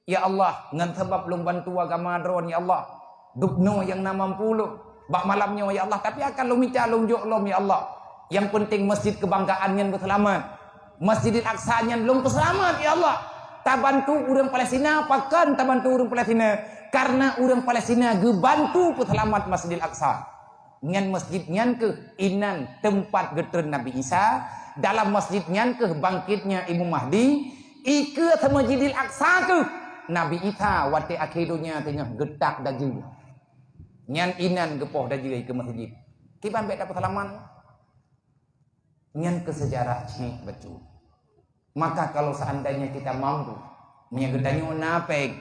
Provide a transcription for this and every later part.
Ya Allah, ngan sebab lung bantu agama dron ya Allah. Dukno yang na mampu lu. Bak malamnya ya Allah, tapi akan lu minta lung jok lom ya Allah. Yang penting masjid kebanggaan yang berselamat. Masjidil Aqsa yang belum berselamat ya Allah. Tak bantu orang Palestina, pakan tak bantu orang Palestina. Karena orang Palestina gebantu berselamat Masjidil Aqsa. Ngan masjid nyan ke inan tempat getren Nabi Isa. Dalam masjid nyan ke bangkitnya Imam Mahdi. Ike sama Masjidil Aqsa ke Nabi Isa wate akhirunya tengah getak daju. Nyan inan gepoh daju ke masjid. Kiban bek dapat halaman. Nyan ke sejarah cik betul. Maka kalau seandainya kita mampu menyagedanyo napeng.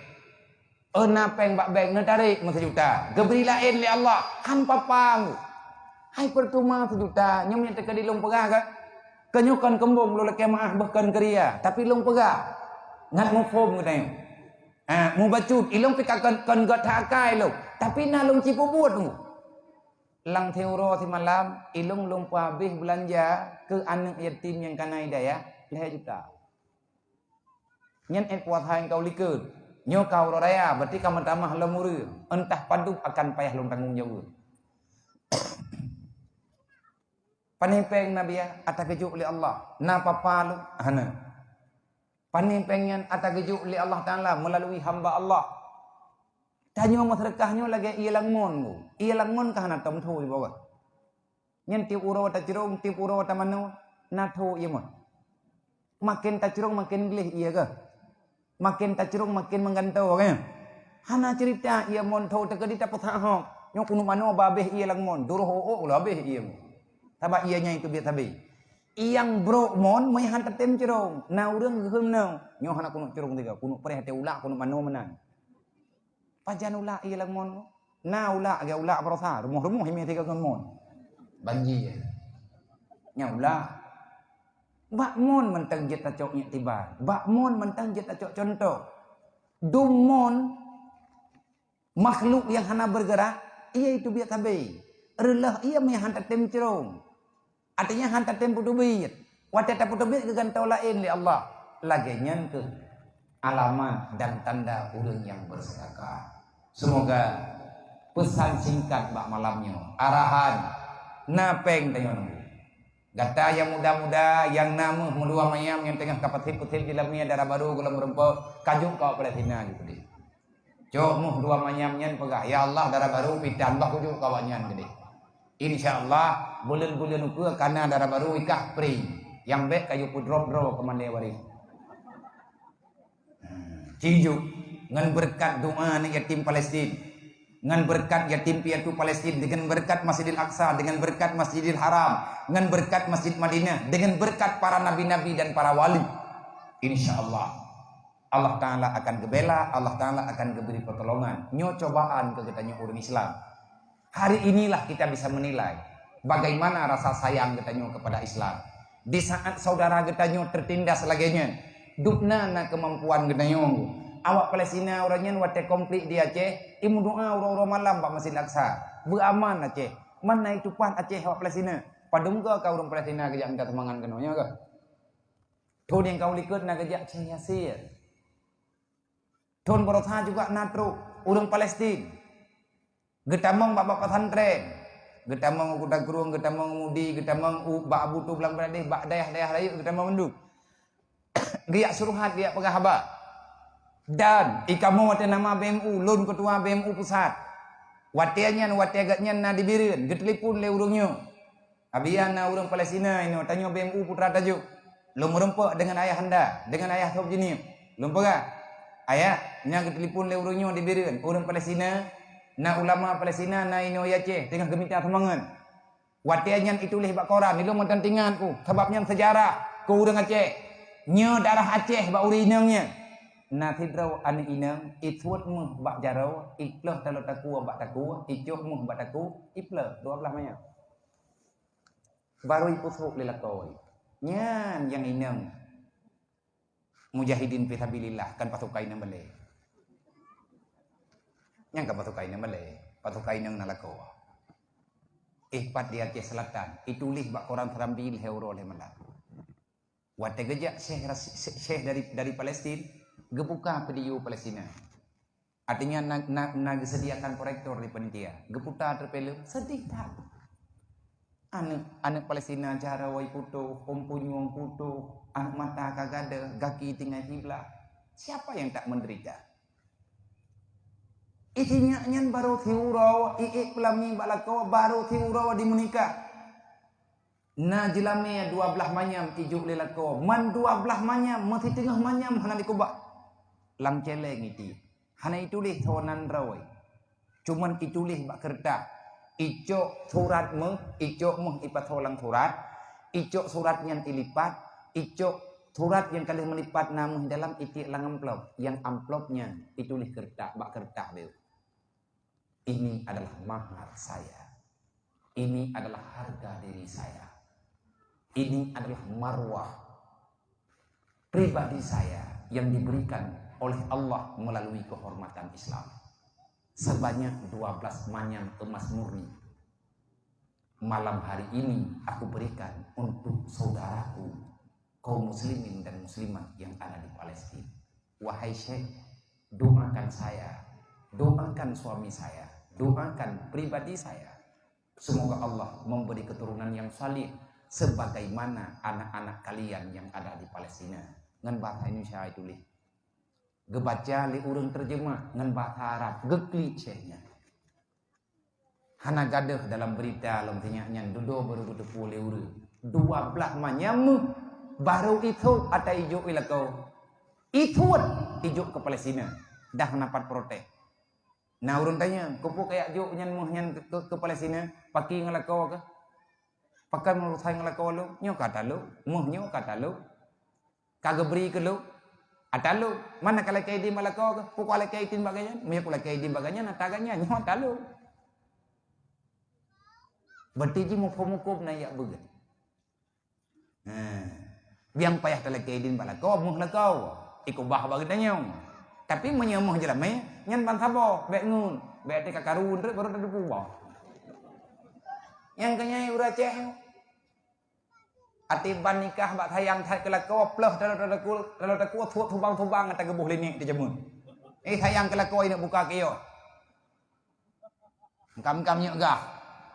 Napeng bak bek netarik sejuta. Geberi lain li Allah kan papang. Hai percuma sejuta nyamnya teka di long pegah ka. Kenyukan kembung lu leke maah bahkan keria tapi long pegah. Ngat mu form katanya. Mu bacut ilong pikakan kan gat hakai lu. Tapi na long cipu buat mu. Lang teuro si malam ilong lupa habis belanja ke anak yatim yang kanai daya 2 juta. Nyen puas yang kau likut. Nyo kau raya berarti kamu tamah lemuru. Entah padu akan payah long tanggung jawab. Panipeng Nabi ya atakejuk li Allah. Na papa lu hana. Panipengnya atakejuk li Allah Taala melalui hamba Allah. Tanyo masyarakat lagi ia langmon. Ia langmon kahana tom thui bawa. Nyen tiup uro ta cirong tiup uro ta mano na tho ia mon. Makin ta cirong makin gelih ia ke. Makin ta cirong makin menggantau kan. Hana cerita ia mon tho ta kedi ta patha hok. Nyo kunu mano babeh ia langmon. Durho o labeh ia. Taba ianya itu biar tabi. Iyang bro mon mai hantar tem cirong. Na urang geum nau. Nyo hana kunu cirong tiga. Kunu pereh te ulak kunu mano menang. Pajan ulak iya lang mon. Na ulak aga ulak parosa. Rumah-rumah himi tiga kon mon. Banji ya. Nya ulak. Bak mon mentang jet tacok nya tiba. Bak mon mentang jet tacok contoh. Dumon makhluk yang hana bergerak, ia itu biar tabi. Relah ia mai hantar tem cerong. Artinya hantar tem putubit. Wate ta putubit ke gantau lain li Allah. Lagenya ke alamat dan tanda urang yang bersedekah. Semoga pesan singkat bak malamnya arahan napeng tengok. Gata yang muda-muda yang nama mudua mayam yang tengah kapatit-kutit di dalamnya darah baru gulam rempok kajuk kau Palestina gitu deh. Cok muh dua mayam nyan pegah ya Allah darah baru pitan bah kujuk kawanyan gede. Insyaallah bulan-bulan uku karena darah baru ikah pri yang bek kayu pudrop-drop kemande waris. Cijuk ngan berkat doa nih yatim Palestina, ngan berkat yatim piatu Palestina, dengan berkat Masjidil Aqsa, dengan berkat Masjidil Haram, ngan berkat Masjid Madinah, dengan berkat para nabi-nabi dan para wali, insya Allah Allah Taala akan gebela, Allah Taala akan beri pertolongan. Nyo cobaan ke katanya orang Islam. Hari inilah kita bisa menilai bagaimana rasa sayang katanya kepada Islam. Di saat saudara katanya tertindas laganya. Dukna na kemampuan genayong. Awak Palestina orangnya wate komplit di Aceh. Imu doa uro-uro malam Pak Masjid Aqsa. Beraman Aceh. Mana itu pan Aceh awak Palestina. Padung ke kau orang Palestina kejak engkau temangan kenonya ke. Tuh yang kau likut na kejak Aceh Yasir. Tuh berotha juga natru orang Palestina. Getamong bapak pesantren. Getamong kuda kurung, getamong mudi, getamong bak abu tu belang beradih, bak dayah-dayah rayu, getamong menduk. Giyak suruhat giyak pegahaba. Dan ikamu wate nama BMU lun ketua BMU pusat. Watiannya watiagatnya na dibirin getelipun le urungnya. Abian na urung Palestina ini tanya BMU putra tajuk. Lum merempok dengan ayah anda, dengan ayah sob jenim. Lum pegah. Ayah nya getelipun le urungnya dibirin urung Palestina na ulama Palestina na ino Aceh tengah geminta semangat. Watiannya itu leh bak koran ilmu mentantinganku sebabnya sejarah ku urung Aceh. Nyo darah Aceh bak urinangnya. Na tidraw an inang itwut muh bak jarau ipleh talo taku bak taku icuh muh bak taku ipleh 12 maya. Baru ipusuk lilakoi. Nyan yang inang mujahidin fi sabilillah kan pasukai nang bale. Yang kan pasukai nang bale, pasukai nang nalako. Ihpat di Aceh Selatan, itulih bak koran Serambil heuro le malah. Wate gejak syekh dari Palestina Gebuka pediu Palestina. Artinya nak sediakan proyektor di panitia. Geputar terpelu sedih tak. Anak Palestina cara wai putu, ompunyuang putu, anak mata kagada, gaki tinggal hiblah. Siapa yang tak menderita? Isinya nyan baru thiurau, iik pelami balako baru thiurau di menikah. Na jelame 12 manyam ijuk lelako, man 12 manyam, mati tengah manyam hana dikubak. Lang celeng iti. Hana itulih thonan rawai. Cuman itulih bak kertas. Icok surat meh, icok meh ipatholang surat. Icok surat yang dilipat, icok surat yang kali melipat namun dalam itik lang amplop. Yang amplopnya itulih kertas, bak kertas beu. Ini adalah mahar saya. Ini adalah harga diri saya. Ini adalah marwah pribadi saya yang diberikan oleh Allah melalui kehormatan Islam. Sebanyak 12 manyam emas murni. Malam hari ini aku berikan untuk saudaraku kaum muslimin dan muslimat yang ada di Palestina. Wahai Syekh, doakan saya, doakan suami saya, doakan pribadi saya. Semoga Allah memberi keturunan yang salih sebagaimana anak-anak kalian yang ada di Palestina. Ngan bahasa Indonesia itu lih. Gebaca li urang terjemah ngan bahasa Arab gekli syekhnya. Hana gaduh dalam berita lam tinyak dudo baru berdepu le urang. 12 manyam baru itu ada ijuk ilakau. Ituan ijuk ke Palestina. Dah napat protes. Nah urang tanya, kupu kayak juk nyan muhyan ke Palestina, paki ngalakau ke? Pakai menurut saya ngalakau lu, nyo kata lu, muh nyo kata lu. Kagak beri ke lu. Ada lu, mana kalau kayak di malakau ke? Pukul kalau kayak tin baganya, punya kalau kayak di baganya, nataganya, nyo ada lu. Berarti ji mukum na ya begat. Biang payah kalau kayak di malakau, muh lakau, ikut bah baganya. Tapi menyemuh je lah, nyan bantabo, bek ngun, bek te kakarun, baru ada pubah. Yang kenyai uraceh. Atiban nikah bak sayang thai kelako pleh dalam taku thubang ata gebuh linik di jamun. Sayang kelako ini buka kiyo. Kam nyok gah.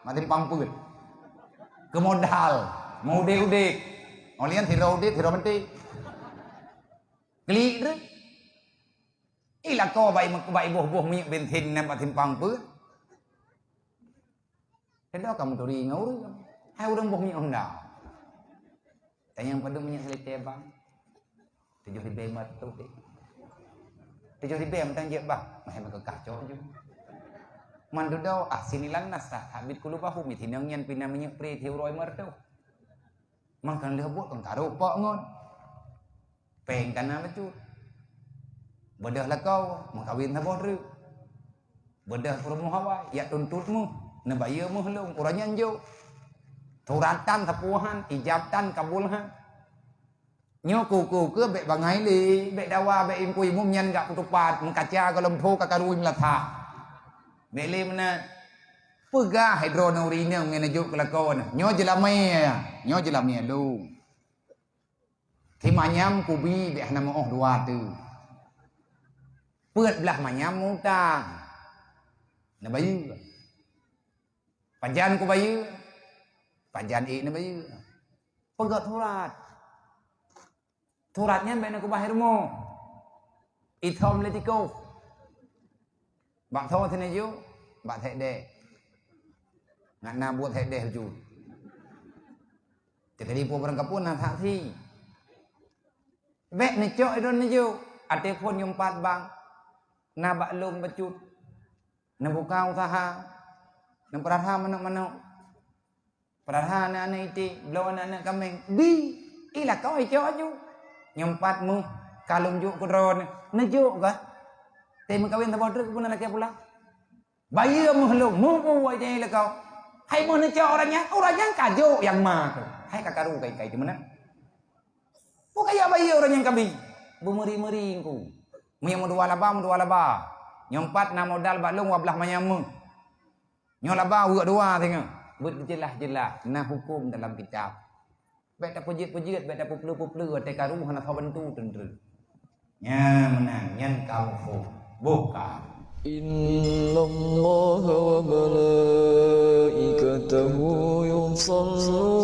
Mati pamput. Kemodal, mau udik. Olian hiro menti. Geli re. Ilako bai buh minyak bensin nam batin pamput. Kedo kamu turi ngau. Hai urang buh minyak honda. Tanya yang pada minyak selite bang. 7.000 matu deh. 7.000 mentang je bang. Mahal makakah cok je. Mandu daw sinilang nasa habit kulu bahu mitinang yan pinaminya pre tiuroy marto. Mangkan lebut kang taruh pok ngon. Peng tanah becut. Bedah lah kau mengkawin taboh ru. Bedah perumu hawa ya tuntutmu nabayemu helung uranya anjo. Turatan tapuhan, ijabtan kabulhan. Nyo ku ke bek bangai li, bek dawa bek impui mum nyan gak kutupat, mengkaca kalau mpo kakaruin latha. Bek li mana pegah hidronurina menajuk kelakon. Nyo jelame lu. Timanyam kubi bek nama oh dua tu. Pet belah manyam mutang. Na bayu. Panjan ku bayu. Panjan ini bayu. Pegat surat. Suratnya baik nak bahirmu. Ithom letiko. Bak thau sini ju, bak thek deh. Nak na buat thek deh ju. Jadi pun berangkat pun nak saksi. Bek ni cok itu ni ju. Ate pun nyumpat bang. Na bak lung becut. Na buka usaha. Na perahah manuk-manuk. Perahah anak-anak itu, belum anak-anak kambing. Bi, ilah kau hijau aja. Nyempatmu, kalung juk kudron. Nejuk kah? Tapi kawin tak bodoh pun anak pula. Bayi mu helung, mu aja ilah kau. Hai mu nejuk orangnya kajo yang mah. Hai kakaru kai di mana? Bukan ya bayi orang yang kambing. Bumeri-meri ku. Mu yang dua laba. Nyempat na modal balung wablah manyamu. Nyolaba dua tengok. Berjelas nah hukum dalam kitab. Baik tak pujit, baik tak puplu, te karu hana thaw bantu tendre. nya menang nyen kungfu bukan. Inna Allah wa malaikatahu yusalluna